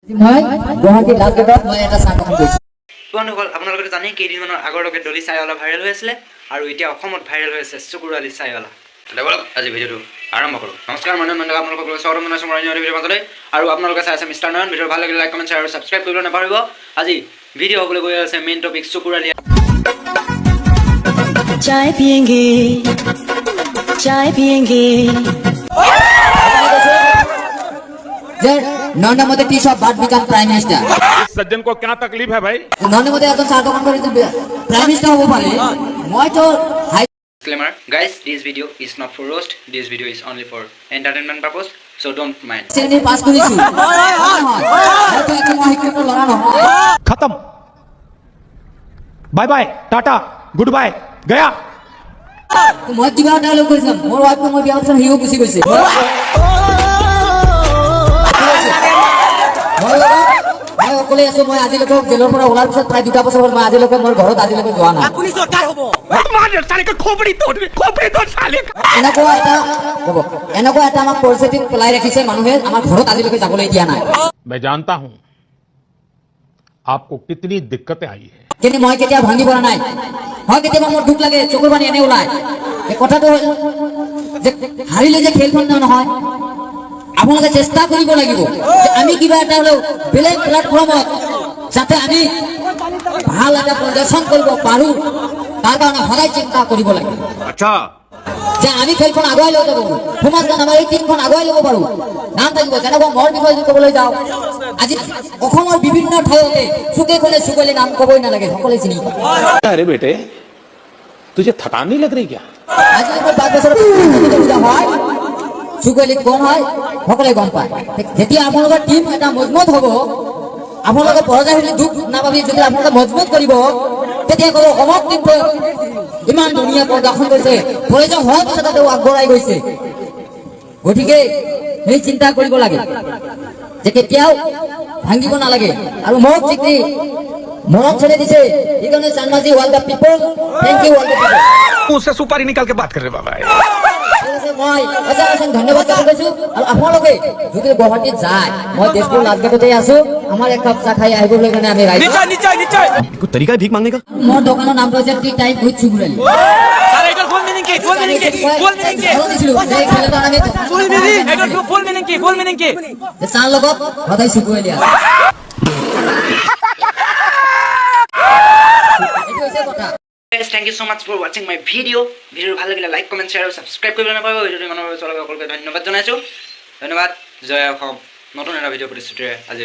মই গুৱাহাটী লাষ্ট গেটত মই এটা চাহ দোকান কৰিছোঁ। বন্ধুসকল, আপোনালোকে জানেই কেইদিনমানৰ আগলৈকে ডলি চাইৱালা ভাইৰেল হৈ আছিলে আৰু এতিয়া অসমত ভাইৰেল হৈ আছে চকুৰালি চাইৱালা। বলক আজি ভিডিঅ'টো আৰম্ভ কৰোঁ। নমস্কাৰ মানুহ আপোনালোকক স্বাগতম জনাইছোঁ মোৰ ভিডিঅ'ৰ মাজলৈ। আৰু আপোনালোকে চাই আছে মিষ্টাৰ নয়ন। ভিডিঅ' ভাল লাগিলে লাইক কমেণ্ট শ্বেয়াৰ আৰু ছাবস্ক্ৰাইব কৰিবলৈ নাপাহৰিব। আজি ভিডিঅ' হ'বলৈ গৈ আছে মেইন টপিক চকুৰালি। चाय पियेंगे चाय पियेंगे नॉन मोदी टी शॉप बाट बिकम प्राइम मिनिस्टर। सज्जन को क्या तकलीफ है भाई? नॉन मोदी एजन चाह दোकान কৰি प्राइम मिनिस्टर হ'ব পাৰে। মই তো হাই Disclaimer, guys, this video is not for roast. This video is only for entertainment purpose, so don't mind. শ্ৰেণী পাস কৰিছো। মই তো একো শিক্ষিত ল'ৰা নহয়। खत्म, bye bye, tata, goodbye, गया। মই কিবা এটা লৈ কৈছিলাম মোৰ ৱাইফক মই বিয়া কৰিছিলাম হিও গুচি গৈছে। মই অকলে আছো। মই আজিলৈকে জেলৰ পৰা ওলাৰ পিছত প্ৰায় 2টা বছৰ হ'ল মই আজিলৈকে মোৰ ঘৰত আজিলৈকে যোৱা নাই। पुलिस सरकार हो এনেকুৱা এটা আমাক পৰিস্থিতিত পেলাই ৰাখিছে মানুহে আমাৰ ঘৰত আজিলৈকে যাবলৈ দিয়া নাই। मैं जानता हूं आपको कितनी दिक्कतें आई है। কিন্তু মই কেতিয়া ভাঙি পৰা নাই। হয় কেতিয়াবা মোৰ দুখ লাগে, চকুৰ পানী এনে ওলায়। এই কথাটো হ'ল যে হাৰিলে যে খেলখন নহয়, আপোনালোকে চেষ্টা কৰিব লাগিব যে আমি কিবা এটা হ'লেও বেলেগ প্লেটফৰ্মত যাতে আমি ভাল এটা প্ৰদৰ্শন কৰিব পাৰোঁ, তাৰ কাৰণে সদায় চিন্তা কৰিব লাগে। अच्छा, যে আমি খেলখন আগুৱাই লৈ যাব পাৰোঁ, সমাজখন আমাৰ এই টিমখন আগুৱাই ল'ব পাৰোঁ। নাম থাকিব যেনেকুৱা মোৰ বিষয়ে যদি ক'বলৈ যাওঁ, আজি অসমৰ বিভিন্ন ঠাইতে চুকে কোণে চুকলি নাম ক'বই নালাগে, সকলোৱে চিনি পায়। अरे बेटे तुझे थकान नहीं लग रही क्या? আজি 5 বছৰ হয় চুকলি কোন হয় সকলোৱে গম পায়। যেতিয়া আপোনালোকৰ টিম এটা মজবুত হ'ব, আপোনালোকে পৰাজয় হ'লে দুখ নাপাবি। যদি আপোনালোকে মজবুত কৰিব তেতিয়া ক'ব অমুক টিমটো ইমান ধুনীয়া প্ৰদৰ্শন কৰিছে, প্ৰয়োজন হোৱাৰ পিছত তেওঁ আগবঢ়াই গৈছে। গতিকে সেই চিন্তা কৰিব লাগে যে কেতিয়াও ভাঙিব নালাগে। আৰু মোক যিখিনি মনত ছেড়ে দিছে এইকাৰণে চানমাজি all the people, thank you all the people. मुंह से सुपारी निकाल के बात कर रहे बाबा। মই অশেষ ধন্যবাদ জনাইছো। আৰু আপোনালোকে যদি গুৱাহাটীত যায়, মই তেজপুৰ লাজগেটতে আছো, আমাৰ এক কাপ চাহ খাই আহিবলৈ কাৰণে আমি ৰাইজ। कोई तरीका है भीख मांगने का? মোৰ দোকানৰ নাম হৈছে টি টাইম উইথ চুগুৰালি। अरे इधर फुल मीनिंग की फुल मीनिंग की फुल मीनिंग की फुल मीनिंग की চাহ লগত সদায় চুগুৰালি আছে। এইটো হৈছে কথা। Guys, thank you so much for watching my video. Video' ভাল লাগিলে লাইক কমেণ্ট শ্বেয়াৰ আৰু ছাবস্ক্ৰাইব কৰিবলৈ নাপাহৰিব। ভিডিঅ'টো ইমানৰ বাবে চলাবলৈ সকলোকে ধন্যবাদ জনাইছোঁ। ধন্যবাদ। জয় অসম। নতুন এটা ভিডিঅ' প্ৰতিশ্ৰুতিৰে আজি